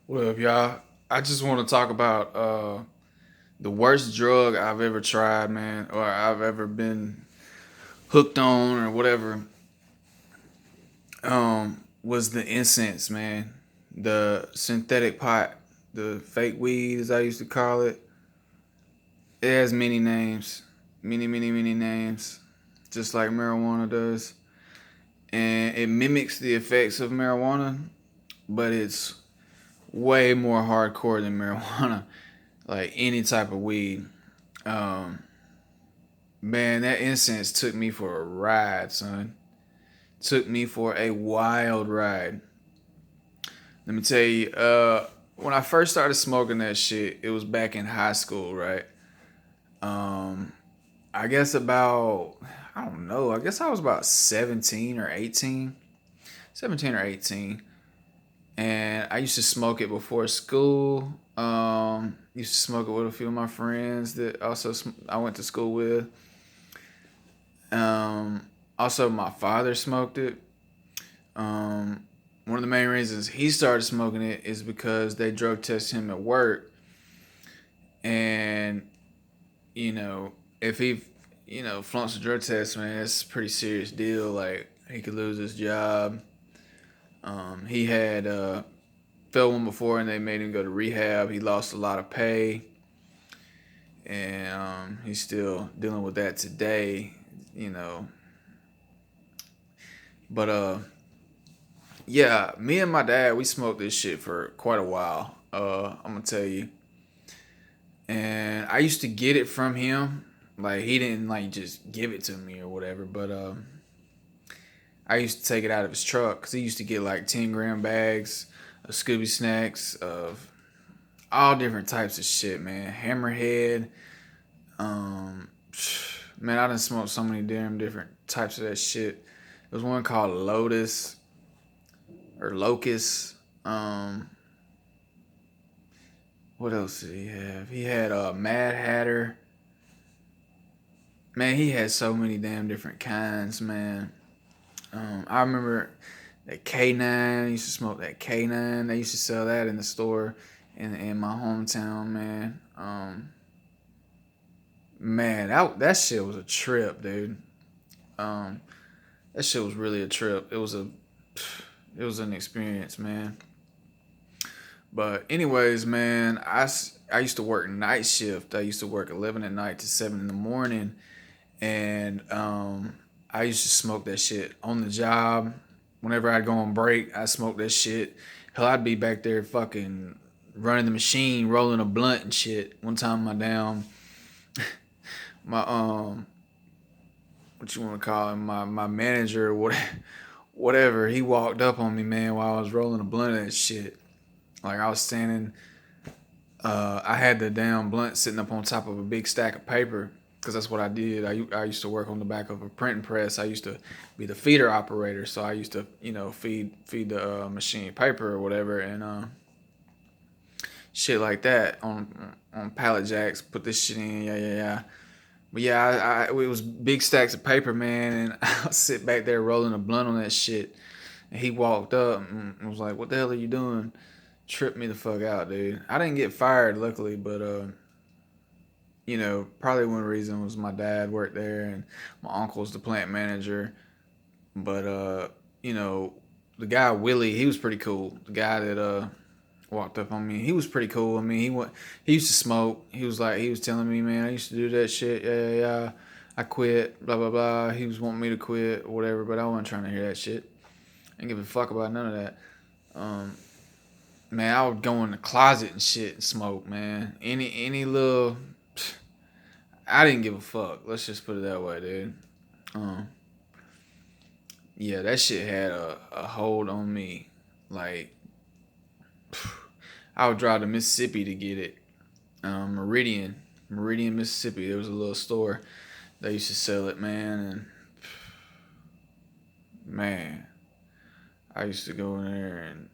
What up, y'all? I just want to talk about the worst drug I've ever tried, man, or I've ever been hooked on, or whatever. Was the incense, man, the synthetic pot, the fake weed, as I used to call it. It has many names, many names, just like marijuana does, and it mimics the effects of marijuana, but it's way more hardcore than marijuana, like any type of weed. Um, Man, that incense took me for a ride, son. Took me for a wild ride. Let me tell you, when I first started smoking that shit, it was back in high school, right? Um, I guess about, I don't know, I guess I was about 17 or 18. 17 or 18. And I used to smoke it before school. Used to smoke it with a few of my friends that also I went to school with. Also, my father smoked it. One of the main reasons he started smoking it is because they drug tested him at work, and you know, if he, flunks a drug test, man, it's a pretty serious deal. Like he could lose his job. He had failed one before, and they made him go to rehab. He lost a lot of pay, and he's still dealing with that today. You know, but yeah, me and my dad, we smoked this shit for quite a while. I'm gonna tell you, and I used to get it from him. Like he didn't like just give it to me or whatever, but I used to take it out of his truck because he used to get like 10 gram bags of Scooby snacks of all different types of shit, man. Hammerhead, um, man, I done smoked so many damn different types of that shit. There was one called Lotus or Locust. Um, what else did he have? He had a Mad Hatter. Man, he had so many damn different kinds, man. I remember that K9. I used to smoke that K9. They used to sell that in the store in my hometown, man. Man, that shit was a trip, dude. Um, that shit was really a trip. It was an experience, man. But anyways, man, I used to work night shift. I used to work 11 at night to 7 in the morning, and I used to smoke that shit on the job. Whenever I'd go on break, I smoked that shit. Hell, I'd be back there fucking running the machine, rolling a blunt and shit. One time, my what you want to call him, my manager or whatever, he walked up on me, man, while I was rolling a blunt of that shit. Like I was standing, I had the damn blunt sitting up on top of a big stack of paper because that's what I did. I used to work on the back of a printing press. I used to be the feeder operator, so I used to feed the machine paper or whatever, and shit like that on pallet jacks. Put this shit in, yeah. But yeah, it was big stacks of paper, man, and I sit back there rolling a blunt on that shit. And he walked up and was like, "What the hell are you doing?" Tripped me the fuck out, dude. I didn't get fired, luckily, but probably one reason was my dad worked there and my uncle's the plant manager. But you know, the guy Willie, he was pretty cool. The guy that walked up on me, he was pretty cool. I mean, he used to smoke. He was telling me, man, I used to do that shit. Yeah. I quit. Blah blah blah. He was wanting me to quit or whatever, but I wasn't trying to hear that shit. I didn't give a fuck about none of that. Um, Man, I would go in the closet and shit and smoke, man. Any little, I didn't give a fuck. Let's just put it that way, dude. Um, yeah, that shit had a hold on me. Like, I would drive to Mississippi to get it. Meridian, Mississippi. There was a little store that used to sell it, man. And man, I used to go in there and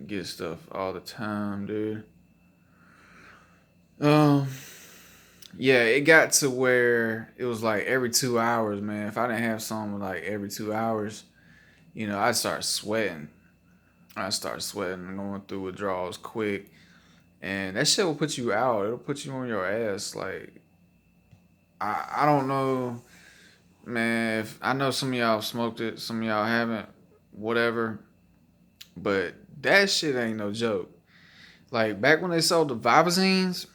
get stuff all the time, dude. Um, Yeah, it got to where it was like every 2 hours, man. If I didn't have something like every 2 hours, I'd start sweating. I start sweating and going through withdrawals quick. And that shit will put you out. It'll put you on your ass. Like, I don't know, man. If I know some of y'all smoked it, some of y'all haven't, whatever. But that shit ain't no joke. Like, back when they sold the Vivazines,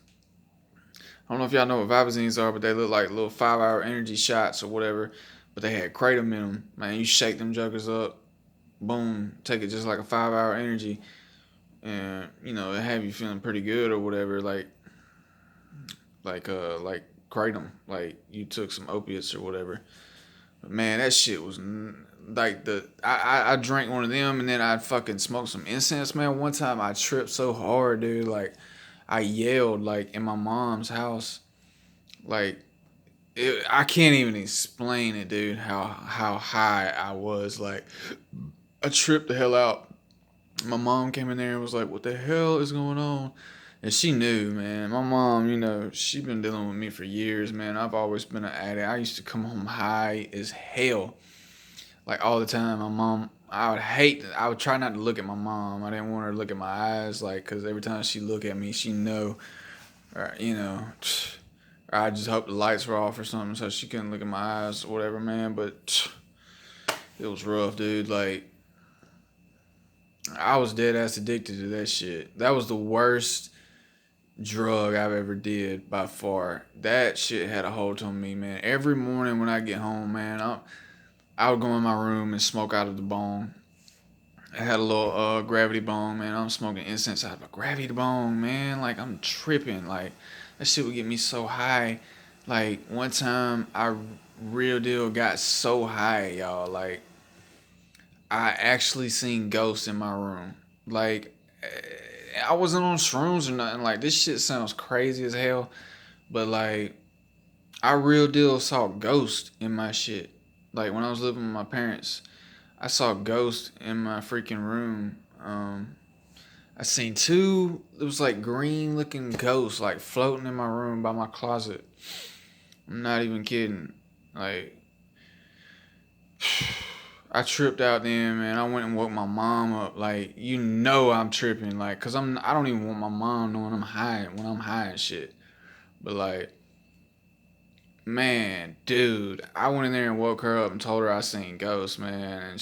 I don't know if y'all know what Vivazines are, but they look like little 5-hour energy shots or whatever. But they had kratom in them. Man, you shake them jokers up, boom, take it just like a 5-hour energy. And, you know, it have you feeling pretty good or whatever. Like kratom. Like, you took some opiates or whatever. But man, that shit was like I drank one of them and then I fucking smoked some incense, man. One time I tripped so hard, dude. Like, I yelled, like, in my mom's house. Like, I can't even explain it, dude, how high I was. Like, I tripped the hell out. My mom came in there and was like, "What the hell is going on?" And she knew, man. My mom, you know, she been dealing with me for years, man. I've always been an addict. I used to come home high as hell, like all the time. My mom, I would try not to look at my mom. I didn't want her to look at my eyes, like, because every time she look at me, she know, or, you know, or I just hope the lights were off or something so she couldn't look at my eyes or whatever, man. But it was rough, dude. Like, I was dead ass addicted to that shit. That was the worst drug I've ever did by far. That shit had a hold on me, man. Every morning when I get home, man, I would go in my room and smoke out of the bong. I had a little gravity bong, man. I'm smoking incense out of a gravity bong, man. Like, I'm tripping. Like, that shit would get me so high. Like, one time I real deal got so high, y'all. Like, I actually seen ghosts in my room. Like, I wasn't on shrooms or nothing. Like, this shit sounds crazy as hell, but like, I real deal saw ghosts in my shit. Like, when I was living with my parents, I saw ghosts in my freaking room. I seen two. It was like green looking ghosts like floating in my room by my closet. I'm not even kidding. Like, I tripped out then, man. I went and woke my mom up. Like, you know I'm tripping, like, cause I don't even want my mom knowing I'm high when I'm high and shit. But like, man, dude, I went in there and woke her up and told her I seen ghosts, man, and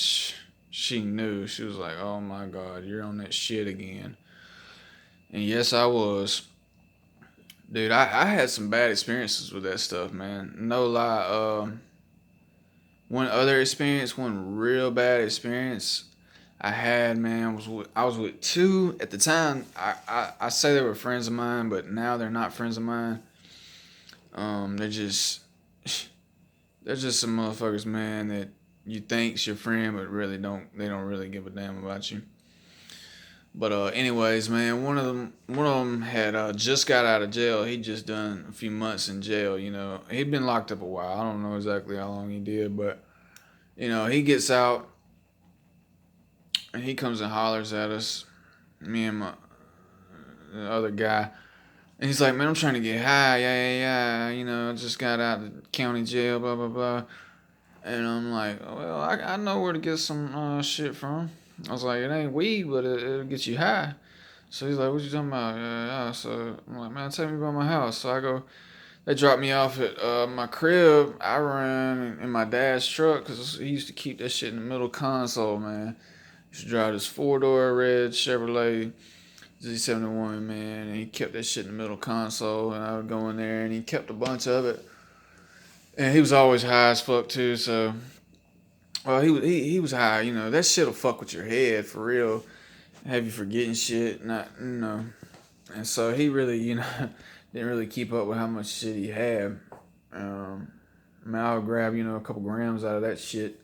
she knew. She was like, "Oh my God, you're on that shit again." And yes, I was. Dude, I had some bad experiences with that stuff, man. No lie. One other experience, one real bad experience I had, man, I was with two at the time. I say they were friends of mine, but now they're not friends of mine. They're just they're just some motherfuckers, man, that you think's your friend, but really don't. They don't really give a damn about you. But anyways, man, one of them had just got out of jail. He just done a few months in jail. You know, he'd been locked up a while. I don't know exactly how long he did, but you know, he gets out and he comes and hollers at us, me and my the other guy. And he's like, "Man, I'm trying to get high. Yeah, yeah, yeah. You know, I just got out of the county jail, blah, blah, blah." And I'm like, "Oh, well, I know where to get some shit from." I was like, "It ain't weed, but it'll get you high." So he's like, "What you talking about?" Yeah, yeah. So I'm like, "Man, tell me about my house." So I go, they dropped me off at my crib. I ran in my dad's truck because he used to keep that shit in the middle console, man. He used to drive this 4-door red Chevrolet Z71, man, and he kept that shit in the middle console, and I would go in there, and he kept a bunch of it, and he was always high as fuck too. So, well, he was high, you know. That shit'll fuck with your head for real, have you forgetting shit, not you know. And so he really, you know, didn't really keep up with how much shit he had. I mean, I would grab, you know, a couple grams out of that shit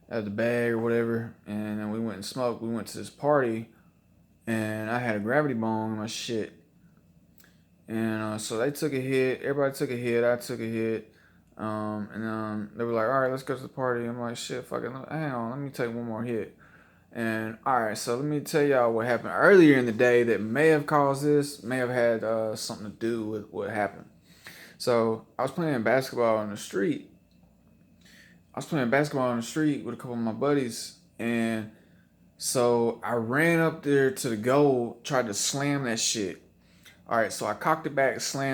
out of the bag or whatever, and then we went and smoked. We went to this party, and I had a gravity bong in my shit. And so they took a hit. Everybody took a hit. I took a hit. And they were like, "All right, let's go to the party." I'm like, "Shit, fuck it. Hang on, let me take one more hit." And all right, so let me tell y'all what happened earlier in the day that may have caused this, may have had something to do with what happened. So I was playing basketball on the street. I was playing basketball on the street with a couple of my buddies, and So I ran up there to the goal, tried to slam that shit. All right, so I cocked it back, slammed